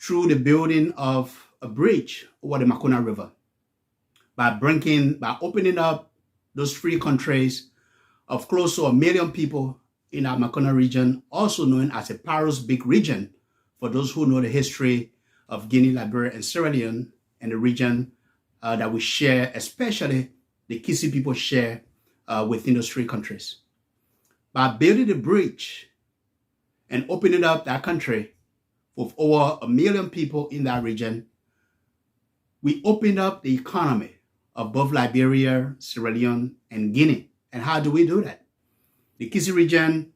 through the building of a bridge over the Makona River by opening up those free countries of close to 1 million people in our Makona region, also known as a Paros Big region, for those who know the history of Guinea, Liberia, and Sierra Leone, and the region that we share, especially the Kisi people share within those three countries. By building the bridge and opening up that country with over 1 million people in that region, we opened up the economy of both Liberia, Sierra Leone, and Guinea. And how do we do that? The Kisi region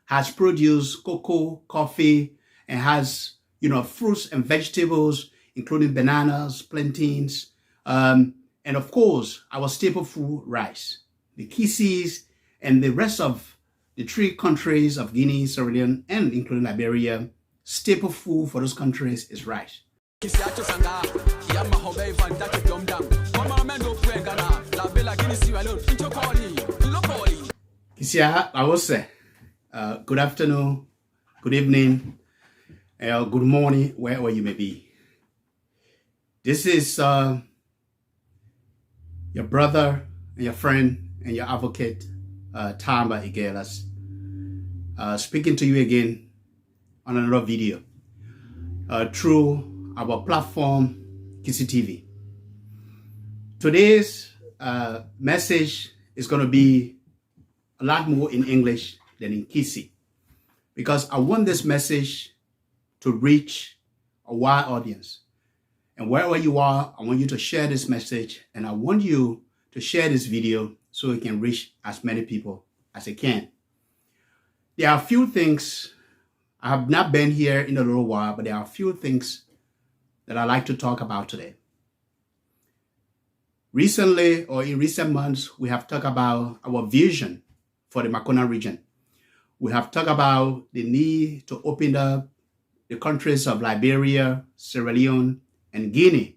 has produced cocoa, coffee, and has, fruits and vegetables, including bananas, plantains, and of course, our staple food, rice. The Kisis and the rest of the three countries of Guinea, Sierra Leone, and including Liberia, staple food for those countries is rice. Kisia, I will say, good afternoon, good evening, good morning, wherever you may be. This is your brother and your friend and your advocate, Tamba Igelas, speaking to you again on another video through our platform, Kisi TV. Today's message is going to be a lot more in English than in Kisi, because I want this message to reach a wide audience. And wherever you are, I want you to share this message, and I want you to share this video so it can reach as many people as it can. There are a few things, I have not been here in a little while, but there are a few things that I'd like to talk about today. Recently, or in recent months, we have talked about our vision for the Makona region. We have talked about the need to open up the countries of Liberia, Sierra Leone, and Guinea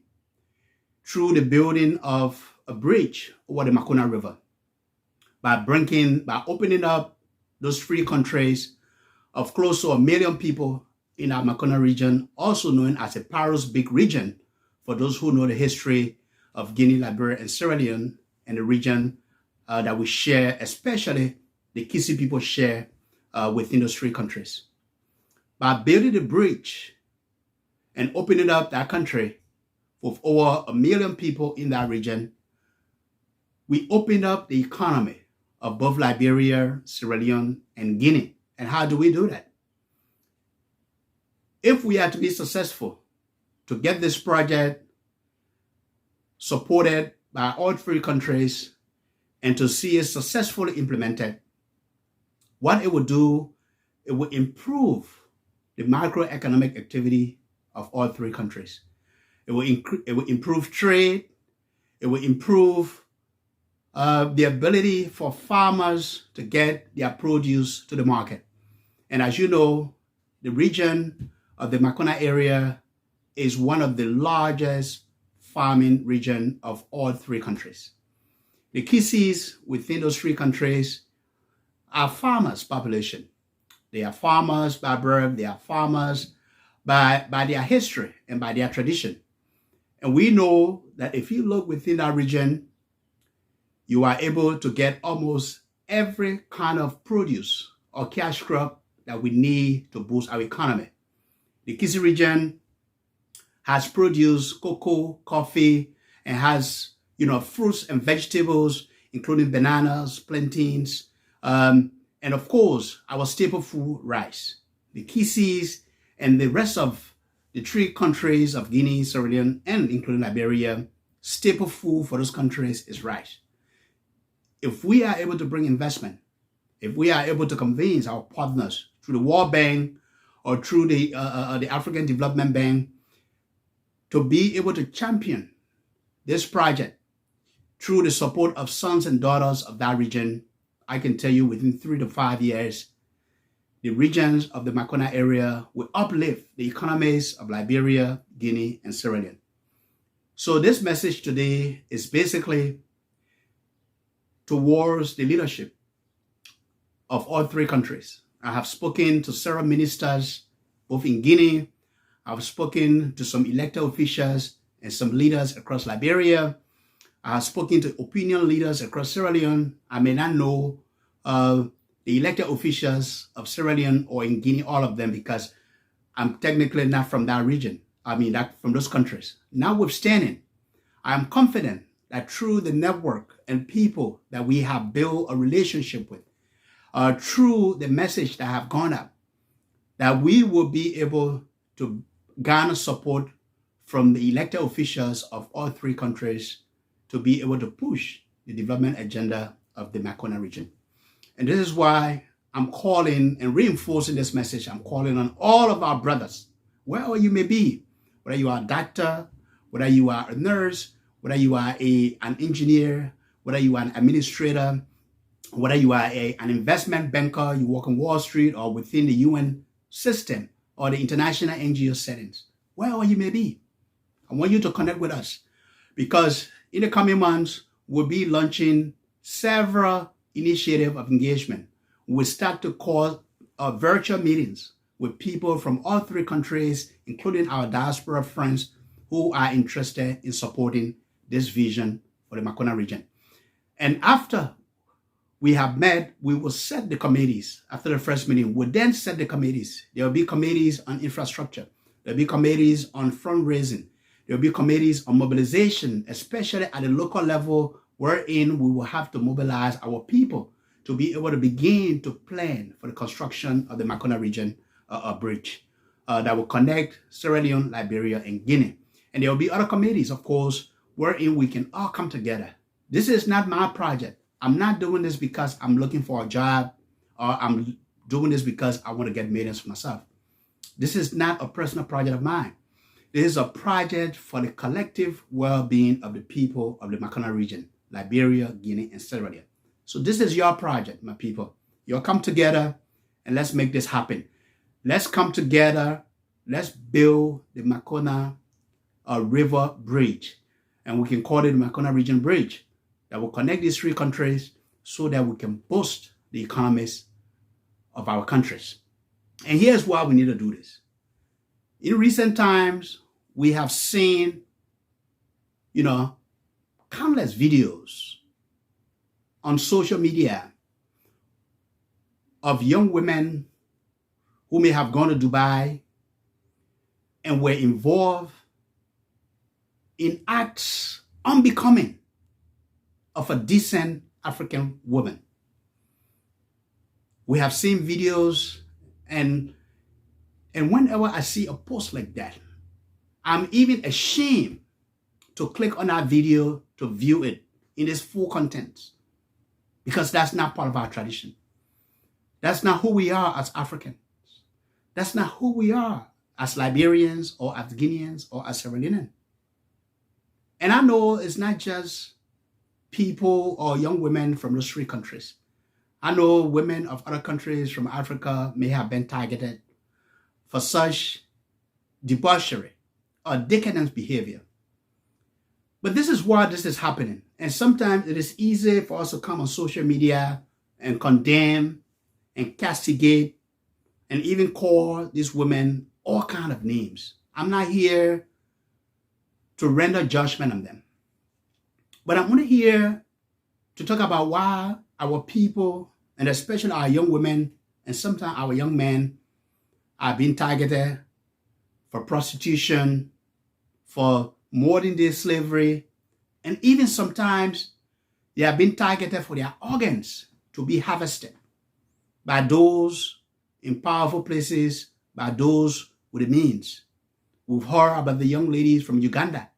through the building of a bridge over the Makona River by opening up those free countries of close to 1 million people in our Makona region, also known as a Paros Big region, for those who know the history of Guinea, Liberia, and Sierra Leone, and the region that we share, especially the Kisi people share within those three countries. By building the bridge and opening up that country with over 1 million people in that region, we opened up the economy of both Liberia, Sierra Leone, and Guinea. And how do we do that? If we are to be successful to get this project supported by all three countries and to see it successfully implemented, what it will do, it will improve the macroeconomic activity of all three countries. It will improve trade. It will improve the ability for farmers to get their produce to the market. And as you know, the region of the Makona area is one of the largest farming region of all three countries. The Kisis within those three countries are farmers' population. They are farmers by birth, they are farmers by their history and by their tradition. And we know that if you look within that region, you are able to get almost every kind of produce or cash crop that we need to boost our economy. The Kisi region has produced cocoa, coffee, and has, fruits and vegetables, including bananas, plantains, and of course, our staple food, rice. The Kisis and the rest of the three countries of Guinea, Sierra Leone, and including Liberia, staple food for those countries is rice. If we are able to bring investment, if we are able to convince our partners through the World Bank or through the African Development Bank to be able to champion this project through the support of sons and daughters of that region, I can tell you within 3 to 5 years, the regions of the Makona area will uplift the economies of Liberia, Guinea, and Sierra Leone. So this message today is basically towards the leadership of all three countries. I have spoken to several ministers, both in Guinea, I've spoken to some elected officials and some leaders across Liberia. I have spoken to opinion leaders across Sierra Leone. I may not know the elected officials of Sierra Leone or in Guinea, all of them, because I'm technically not from that region. I mean, from those countries. Notwithstanding, I am confident that through the network and people that we have built a relationship with, through the message that have gone up, that we will be able to garner support from the elected officials of all three countries to be able to push the development agenda of the Makona region. And this is why I'm calling and reinforcing this message. I'm calling on all of our brothers, wherever you may be, whether you are a doctor, whether you are a nurse, whether you are an engineer, whether you are an administrator, whether you are an investment banker, you work on Wall Street or within the UN system or the international NGO settings, wherever you may be. I want you to connect with us because in the coming months, we'll be launching several initiatives of engagement. We'll start to call virtual meetings with people from all three countries, including our diaspora friends who are interested in supporting this vision for the Makona region. And after we have met, we will set the committees. After the first meeting, we'll then set the committees. There will be committees on infrastructure. There will be committees on fundraising. There will be committees on mobilization, especially at the local level, wherein we will have to mobilize our people to be able to begin to plan for the construction of the Makona region bridge that will connect Sierra Leone, Liberia, and Guinea. And there will be other committees, of course, wherein we can all come together. This is not my project. I'm not doing this because I'm looking for a job or I'm doing this because I want to get millions for myself. This is not a personal project of mine. This is a project for the collective well-being of the people of the Makona region, Liberia, Guinea, and Sierra Leone. So this is your project, my people. You'll come together and let's make this happen. Let's come together. Let's build the Makona River Bridge. And we can call it the Makona Region Bridge that will connect these three countries so that we can boost the economies of our countries. And here's why we need to do this. In recent times, we have seen, countless videos on social media of young women who may have gone to Dubai and were involved in acts unbecoming of a decent African woman. We have seen videos and whenever I see a post like that, I'm even ashamed to click on that video to view it in its full content because that's not part of our tradition. That's not who we are as Africans. That's not who we are as Liberians or as Guineans or as Sierra Leoneans. And I know it's not just people or young women from those three countries. I know women of other countries from Africa may have been targeted for such debauchery or decadent behavior. But this is why this is happening. And sometimes it is easy for us to come on social media and condemn and castigate and even call these women all kinds of names. I'm not here to render judgment on them. But I'm only here to talk about why our people, and especially our young women, and sometimes our young men, are being targeted for prostitution, for modern day slavery, and even sometimes they are being targeted for their organs to be harvested by those in powerful places, by those with the means. We've heard about the young ladies from Uganda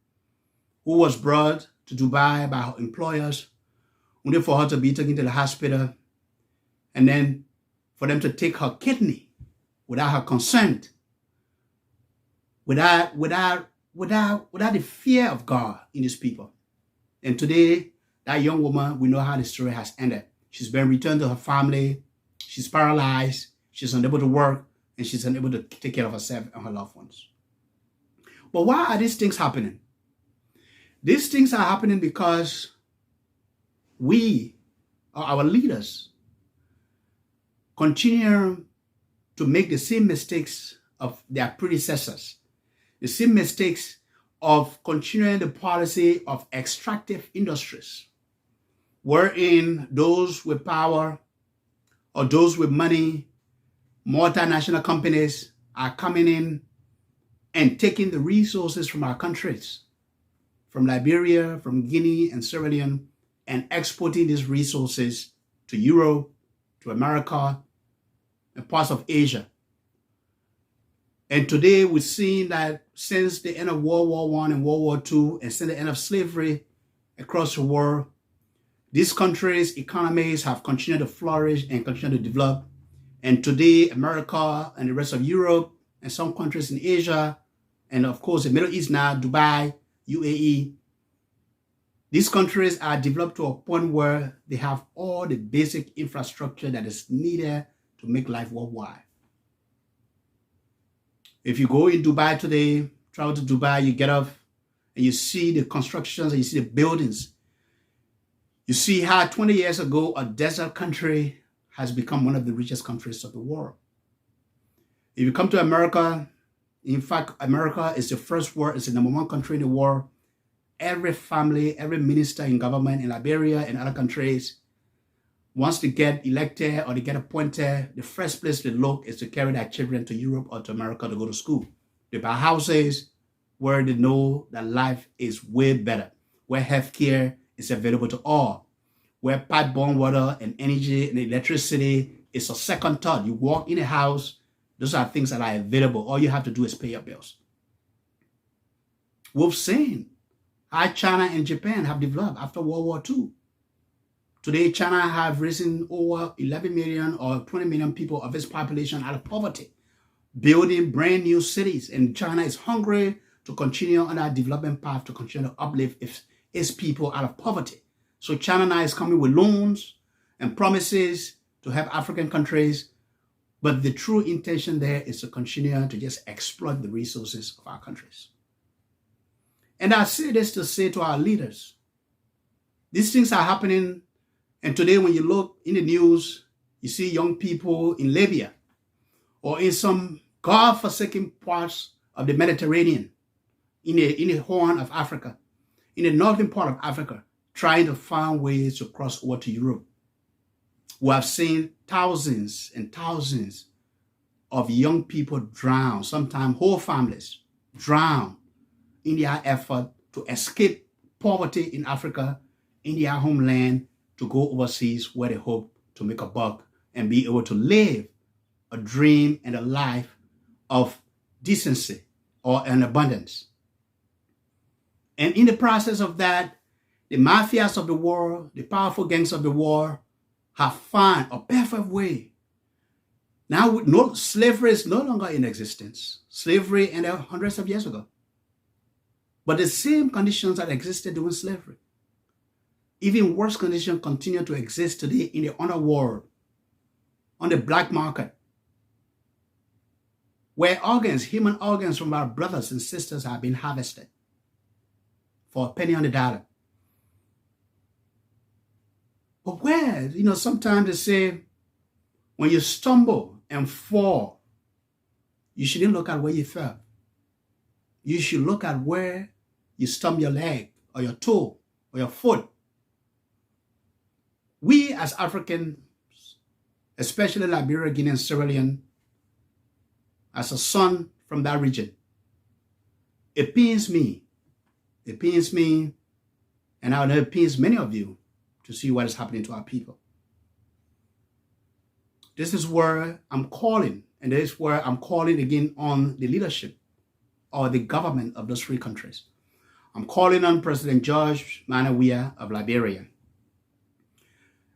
who was brought to Dubai by her employers, only for her to be taken to the hospital, and then for them to take her kidney without her consent, without the fear of God in these people. And today, that young woman, we know how the story has ended. She's been returned to her family. She's paralyzed. She's unable to work, and she's unable to take care of herself and her loved ones. But why are these things happening? These things are happening because we, or our leaders, continue to make the same mistakes of their predecessors the same mistakes of continuing the policy of extractive industries, wherein those with power or those with money, multinational companies are coming in and taking the resources from our countries, from Liberia, from Guinea and Sierra Leone, and exporting these resources to Europe, to America, and parts of Asia. And today we're seeing that since the end of World War I and World War II, and since the end of slavery across the world, these countries' economies have continued to flourish and continue to develop. And today, America and the rest of Europe and some countries in Asia, and of course the Middle East now, Dubai, UAE, these countries are developed to a point where they have all the basic infrastructure that is needed to make life worthwhile. If you go in Dubai today, travel to Dubai, you get off and you see the constructions and you see the buildings. You see how 20 years ago, a desert country has become one of the richest countries of the world. If you come to America, in fact, America is the first world, it's the number one country in the world. Every family, every minister in government in Liberia and other countries, once they get elected or they get appointed, the first place they look is to carry their children to Europe or to America to go to school. They buy houses where they know that life is way better, where healthcare is available to all, where pipe-borne water and energy and electricity is a second thought. You walk in a house, those are things that are available. All you have to do is pay your bills. We've seen how China and Japan have developed after World War II. Today, China have risen over 11 million or 20 million people of its population out of poverty, building brand new cities. And China is hungry to continue on that development path, to continue to uplift its people out of poverty. So China now is coming with loans and promises to help African countries. But the true intention there is to continue to just exploit the resources of our countries. And I say this to say to our leaders, these things are happening. And today when you look in the news, you see young people in Libya or in some God-forsaken parts of the Mediterranean, in the Horn of Africa, in the northern part of Africa, trying to find ways to cross over to Europe. We have seen thousands and thousands of young people drown, sometimes whole families drown in their effort to escape poverty in Africa, in their homeland, to go overseas where they hope to make a buck and be able to live a dream and a life of decency or an abundance. And in the process of that, the mafias of the world, the powerful gangs of the world have found a perfect way. Now, slavery is no longer in existence. Slavery ended hundreds of years ago. But the same conditions that existed during slavery, even worse conditions, continue to exist today in the underworld, on the black market, where human organs from our brothers and sisters have been harvested for a penny on the dollar. But where, sometimes they say, when you stumble and fall, you shouldn't look at where you fell. You should look at where you stumped your leg or your toe or your foot. We as Africans, especially Liberia, Guinea, and Sierra Leone, as a son from that region, it pains me, and I know it pains many of you to see what is happening to our people. This is where I'm calling, and this is where I'm calling again on the leadership or the government of those three countries. I'm calling on President George Weah of Liberia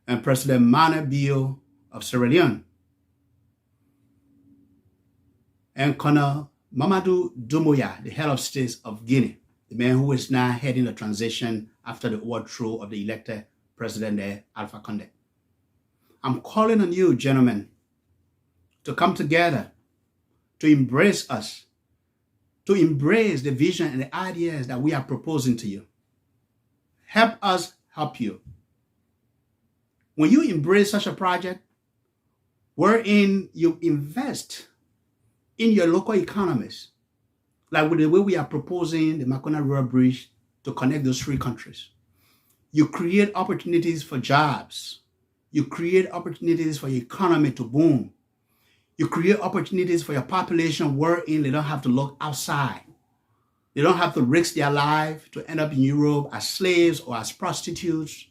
and President Mana Bio of Sierra Leone and Colonel Mamadou Doumbouya, the head of state of Guinea, the man who is now heading the transition after the overthrow of the elected president there, Alpha Condé. I'm calling on you, gentlemen, to come together, to embrace us, to embrace the vision and the ideas that we are proposing to you. Help us help you. When you embrace such a project, wherein you invest in your local economies, like with the way we are proposing the Makona River Bridge to connect those three countries. You create opportunities for jobs. You create opportunities for your economy to boom. You create opportunities for your population wherein they don't have to look outside. They don't have to risk their life to end up in Europe as slaves or as prostitutes,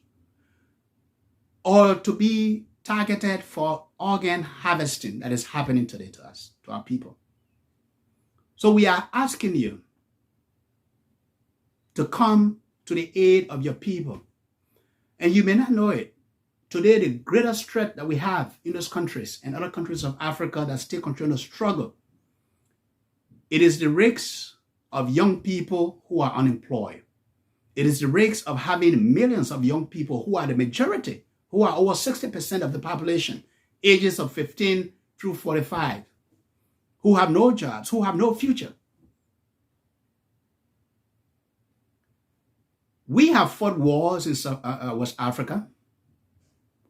or to be targeted for organ harvesting that is happening today to us, to our people. So we are asking you to come to the aid of your people. And you may not know it. Today, the greatest threat that we have in those countries and other countries of Africa that still continue to struggle, it is the risks of young people who are unemployed. It is the risks of having millions of young people who are the majority, who are over 60% of the population, ages of 15 through 45, who have no jobs, who have no future. We have fought wars in West Africa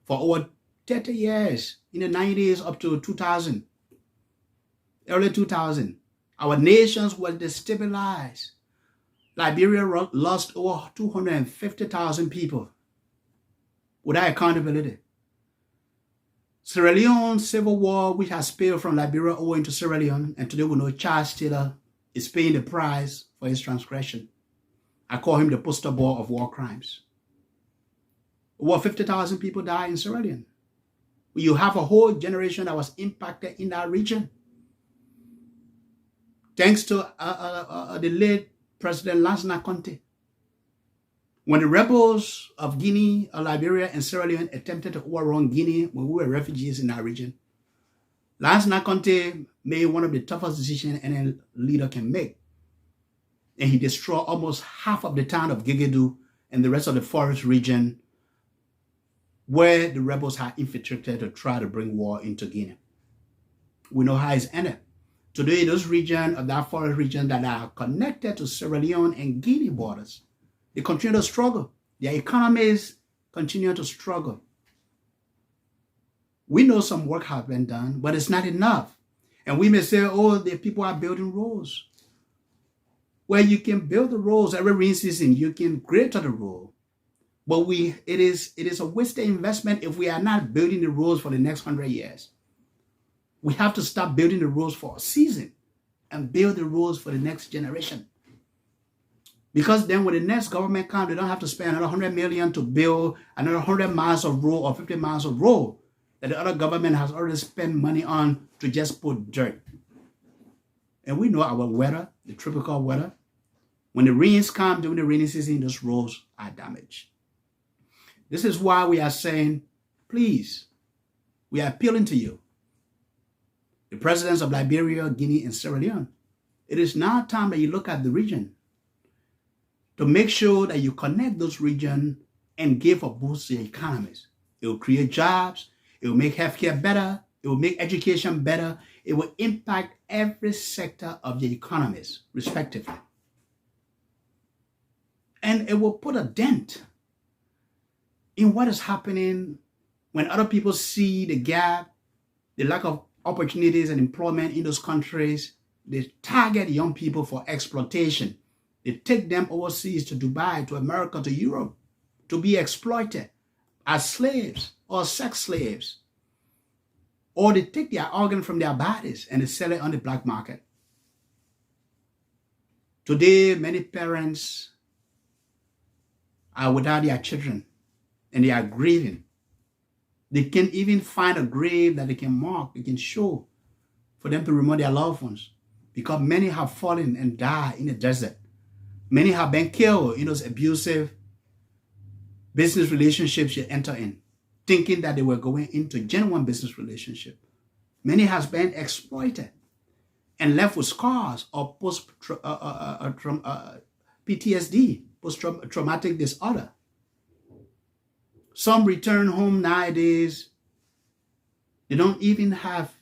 for over 30 years, in the 90s up to 2000, early 2000. Our nations were destabilized. Liberia lost over 250,000 people without accountability. Sierra Leone civil war, which has spilled from Liberia over into Sierra Leone, and today we know Charles Taylor is paying the price for his transgression. I call him the poster boy of war crimes. Over 50,000 people died in Sierra Leone. You have a whole generation that was impacted in that region. Thanks to the late President Lansana Conte. When the rebels of Guinea, Liberia, and Sierra Leone attempted to overrun Guinea when we were refugees in that region, Lansana Conte made one of the toughest decisions any leader can make. And he destroyed almost half of the town of Gegedu and the rest of the forest region where the rebels had infiltrated to try to bring war into Guinea. We know how it's ended. Today, those regions of that forest region that are connected to Sierra Leone and Guinea borders, they continue to struggle. Their economies continue to struggle. We know some work has been done, but it's not enough. And we may say, oh, the people are building roads. Well, you can build the roads every rain season. You can greater the road. But it is a wasted investment if we are not building the roads for the next 100 years. We have to stop building the roads for a season and build the roads for the next generation. Because then when the next government comes, they don't have to spend another 100 million to build another 100 miles of road or 50 miles of road that the other government has already spent money on to just put dirt. And we know our weather, the tropical weather. When the rains come during the rainy season, those roads are damaged. This is why we are saying, please, we are appealing to you, the presidents of Liberia, Guinea, and Sierra Leone. It is now time that you look at the region to make sure that you connect those regions and give a boost to your economies. It will create jobs. It will make healthcare better. It will make education better. It will impact every sector of the economies, respectively. And it will put a dent in what is happening when other people see the gap, the lack of opportunities and employment in those countries. They target young people for exploitation. They take them overseas to Dubai, to America, to Europe, to be exploited as slaves or sex slaves. Or they take their organ from their bodies and they sell it on the black market. Today, many parents are without their children and they are grieving. They can't even find a grave that they can mark, they can show for them to remember their loved ones, because many have fallen and died in the desert. Many have been killed in those abusive business relationships you enter in, thinking that they were going into genuine business relationship. Many has been exploited and left with scars or PTSD, post-traumatic disorder. Some return home nowadays. They don't even have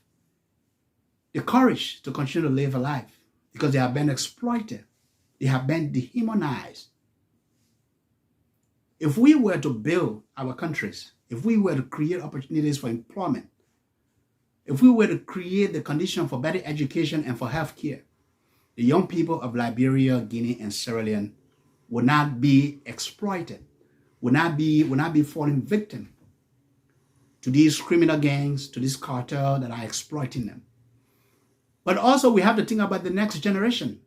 the courage to continue to live a life because they have been exploited. They have been dehumanized. If we were to build our countries, if we were to create opportunities for employment, if we were to create the condition for better education and for health care, the young people of Liberia, Guinea, and Sierra Leone will not be exploited, will not be falling victim to these criminal gangs, to this cartel that are exploiting them. But also we have to think about the next generation.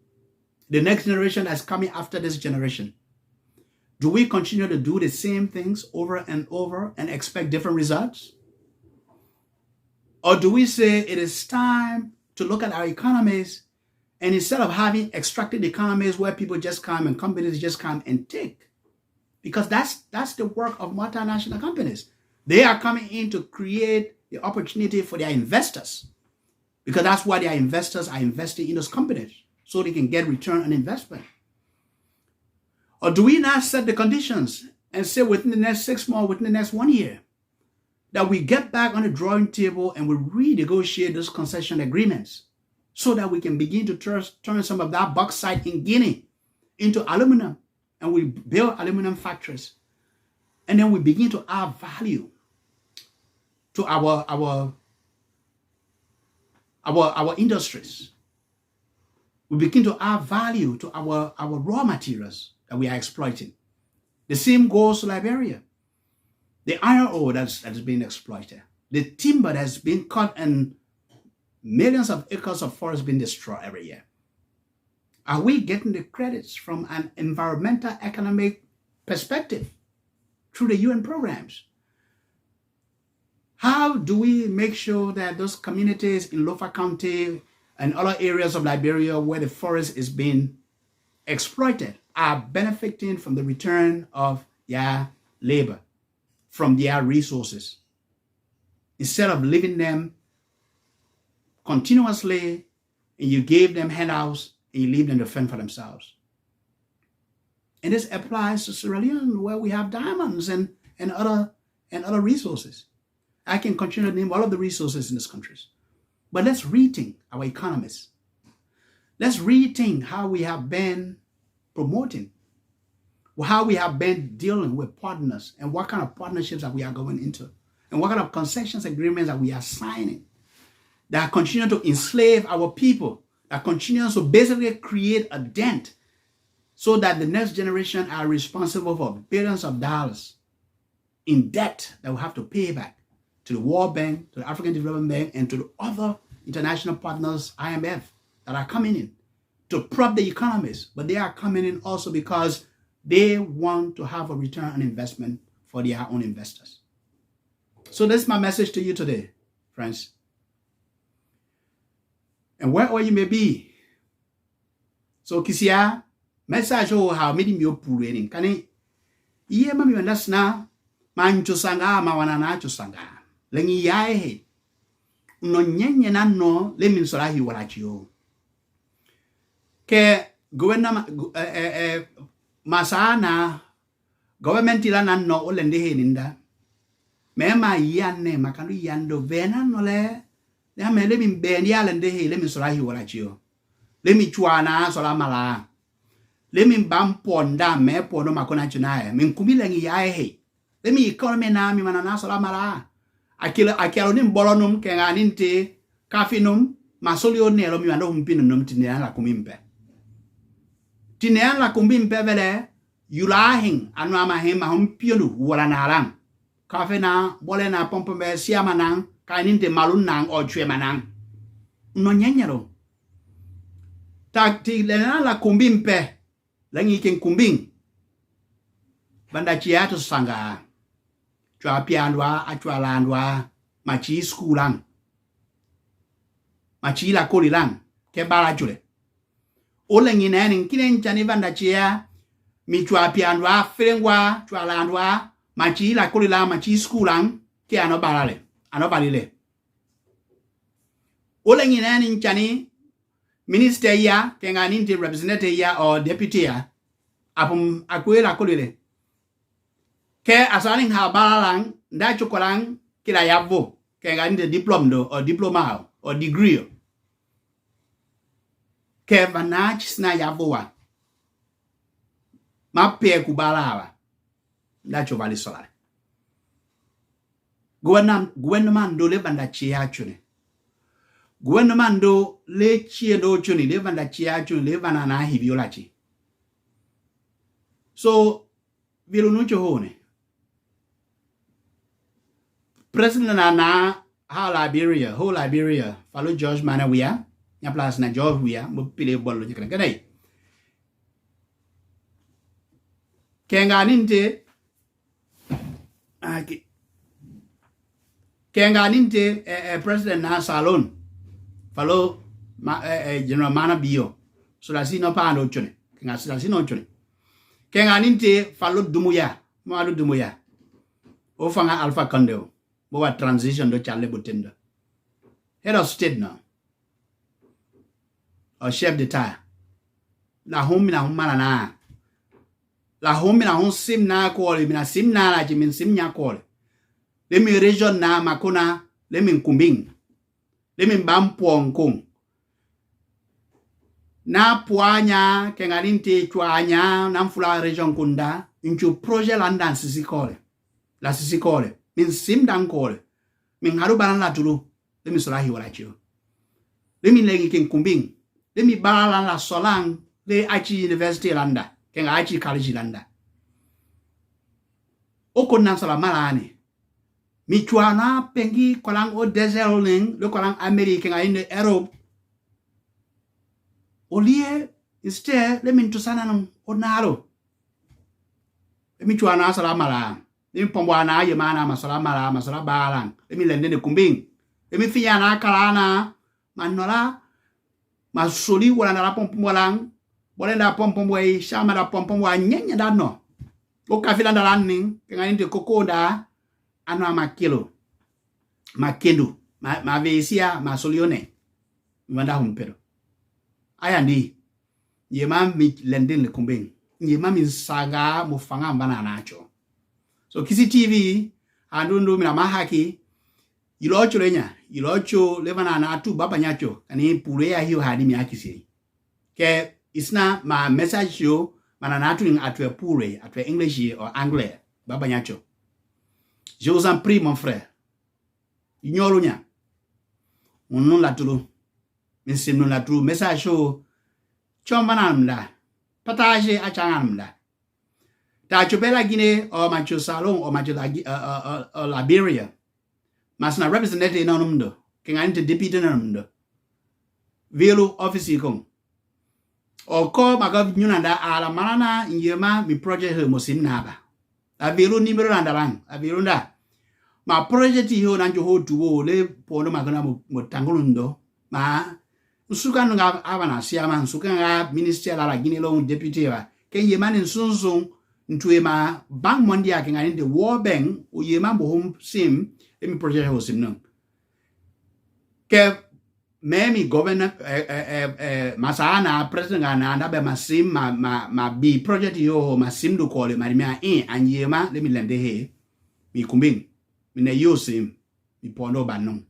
The next generation that's coming after this generation. Do we continue to do the same things over and over and expect different results? Or do we say it is time to look at our economies, and instead of having extracted economies where people just come and companies just come and take, because that's the work of multinational companies. They are coming in to create the opportunity for their investors, because that's why their investors are investing in those companies, so they can get return on investment. Or do we not set the conditions and say within the next 6 months, within the next 1 year, that we get back on the drawing table and we renegotiate those concession agreements so that we can begin to turn some of that bauxite in Guinea into aluminum, and we build aluminum factories, and then we begin to add value to our industries. We begin to add value to our raw materials that we are exploiting. The same goes to Liberia. The iron ore that's being exploited, the timber that's been cut, and millions of acres of forest being destroyed every year. Are we getting the credits from an environmental economic perspective through the UN programs? How do we make sure that those communities in Lofa County and other areas of Liberia where the forest is being exploited are benefiting from the return of their labor, from their resources, instead of leaving them continuously and you gave them handouts and you leave them to fend for themselves? And this applies to Sierra Leone, where we have diamonds and other resources. I can continue to name all of the resources in this country. But let's rethink our economies. Let's rethink how we have been promoting, how we have been dealing with partners, and what kind of partnerships that we are going into, and what kind of concessions agreements that we are signing that continue to enslave our people, that continue to basically create a dent so that the next generation are responsible for billions of dollars in debt that we have to pay back to the World Bank, to the African Development Bank, and to the other international partners, IMF, that are coming in to prop the economies. But they are coming in also because they want to have a return on investment for their own investors. So that's my message to you today, friends. And wherever you may be. So kisia message how made me opuleni. Can I ye mami understand mancho sanga mawana cho sanga. Lengi yae no nyenye na no le min sola hi walachio. Ke gouvernement masana government ila na no olende he ninda. Mema yanne makanu yando vena no le me let me bend yalende he let me sola hi walachio. Let me chuana sola mala. Let me bamponda me pono Makona chunae. Min kumilengi yae he. Let me economy na mi manana sola mala. Akelo nim bolonum kenga ninte kafinum masolio nelo mi ando humpino num tinean la kumimpe. Tinean la kumimpe vele yulahin anwama hema humpionu wala nalang. Kafe na bole na pompombe siama nang kaininte malun nang o chwe manang. No nyenyero. Takti lena la kumbimpe langi ken kumbing. Banda chiato sanga. Chwa piandwa, achwa landwa, machi schoolang. Machi la kolilang, ke bala jule. Ole ngine kinen chani vanda chia, mi chwa piandwa, filengwa, chwa landwa, machi la kolilang, machi schoolang, ke ano balale, ano balile. Ole ngine chani, minister ya, ke nganinte representative ya or deputy ya, apum akwe la kolile. Ke asaling ha balalang nda chokolang kila yabo ke ngande diploma do or diploma or degree ke vanach sna yabo wa mape ku balawa nda chobali sola gouvernement do le banda chia chune Gwenmando le chiedo chuni le vanda chia chuni le vanana hiviolachi. So vilunucho hone. President na whole Liberia, follow George Manawia, ya plus na George Wia, mo pile bolo ni kanai. Kenganinte President na salon, follow General Manabio, so la sino pa no chune, kenga sila sino chune. Kenganinte follow Dumuya, ofanga Alpha Condeo. Bowa transition do Charlie Butenda. Head of state now. Or chef d'etat. La home na humana na. La home na home sim na kwole. Mina sim na la jimin sim nya kwole. Lemi region na Makona. Lemi kumbing. Lemi bampuong kung. Na puanya kenganinte chuanya. Namfula region kunda. Inchu projet landan sisi kole. La sisi kole. Min sim dan kole. Min haru baran la tulu. Lemi solahi wala chio. Lemi legi ken kumbing. Lemi baran la solang. Le Aichi University landa. Ken Aichi College landa. Oko na sala malani. Mi chuana pengi kolang o desert ling. Le kolang America nga in Europe. Olie instead lemi tusana nung onaro. Lemi chuana sala malani. Lemi pombwana yemana masala mala masala balang. Lemi lende ne kumbing. Lemi fiana kalana manola masuli wala na pompomwalang. Wala na pompomwe shama na pompomwa nyenya dano. O kafila ndalani kenganinte kokonda ano makilo. Makendu. Mavesia masolione. Mwanda humpero. Ayandi. Yema mi lende ne kumbing. Yema mi saga mufanga mbana nacho. So kisi TV andundu mina mahaki ilocho lenya ilocho levana na atu baba nyacho kani purea hiyo hadi miakisi ke isna ma message yo mana na atu atwe pure atwe English or anglais baba nyacho je vous en prie mon frère ignoro nya unun la tulu minsim la tulu message yo chomana mla partage achanga mla Ta chopela Guinea or macho salon or macho Liberia. Masna representative na numdo. Kenganinte deputy na numdo. Velo office kong. O ko magav nyunanda ala manana inyema mi project mo simnaba. La velo nimero nandalang. La velo nda. Ma project hiyo nanjo ho tuwo le pono magana mo tangolundo. Ma usuka nga abana siama usuka nga minister la Guinea long deputy wa. Ken yemani sunsun Ntuema bank mondia kenga the war bank o yema bohum sim emi project ho sim no ke memi governor masana president na ndabe masim ma bi project yo masim do call ma mi anyema le mi lende he mi kumbing mi na yo sim mi pondo banon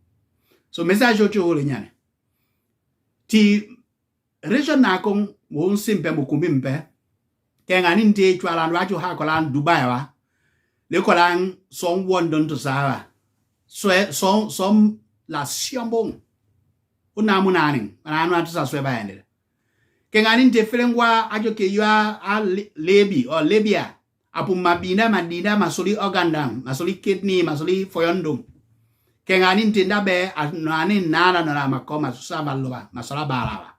so message yo le nyane ti region na kong mo sim pe mo kumbing pe Kenganinte chwalan wacho ha kolan Dubai wa le kolan son wondon to sawa son la siombong unamunaning ananu to sa swe bayende Kenganinte felengwa ajo ke yua a lebi or lebia apu mabina madina masoli organdam masoli kidney masoli foyondum Kenganinte ndabe anani nana na makoma susaba loba masala balawa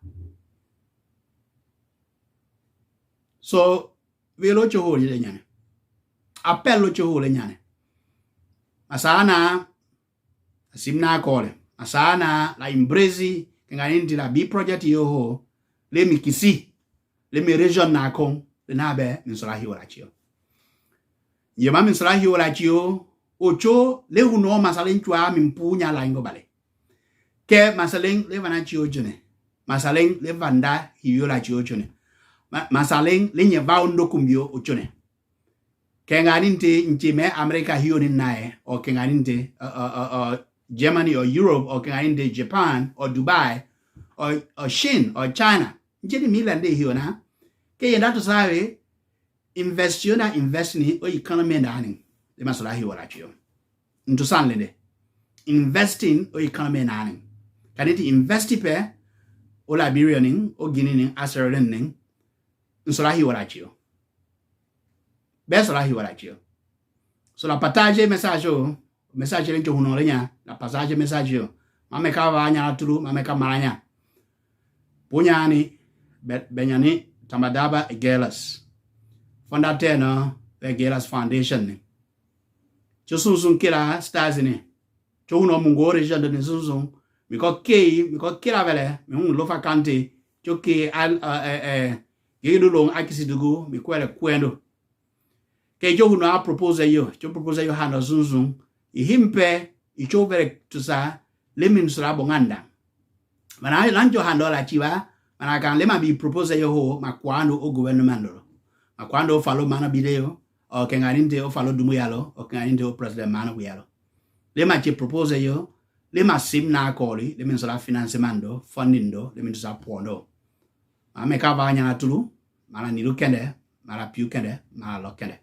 So, velo choho le nyane. Appello choho le nyane. Masana simna kole. Masana la imbrezi kenganinti la bi project yoho le mikisi le mi region na kong le nabe minsala hiwala chio. Yema minsala hiwala chio ocho le huno masaleng chwa mimpunya la ingo bale. Ke masaleng le vana chio jone. Masaleng le vanda hiwala chio jone. Masaleng lenye vaundo kumbio uchone. Kenganinte nchime America hiyo ni nae o kenganinte Germany or Europe or kenganinte Japan or Dubai or Shin or China. Nchini milande hiyo na. Kaya ndato sawe investi o economy ndani. Le masala hiyo la chiyo. Ntusan lende. Investing o economy ndani. kaniti investi pe o Liberia ning o Guinea ning Sierra ning nsola hi wala chio be sola hi wala chio so la partage message len huno le nya la passage message yo mame ka va nya tulu mame ka maranya punyani benyani tamadaba gelas fondate no the gelas foundation ni chosunsun kila stars ni chono mungo region de sunsun mi ko kila vele mi un lo fakante choke al yedo long akisi dugo mi kwele kwendo ke jo no a propose yo hano sunsun ihimpe ichobere tusa lemin sura bonganda mana lanjo hando la chiwa mana kan lema bi propose yo ho makwando o gouvernement lo makwando o falo mana bideo o kengarinte o falo dumu yalo o kengarinte o president mana yalo lema chi propose yo lema sim na koli lemin sura financement do funding do lemin sura pondo ameka ba nya tulu mana nilu kende mana piu kende mana lo kende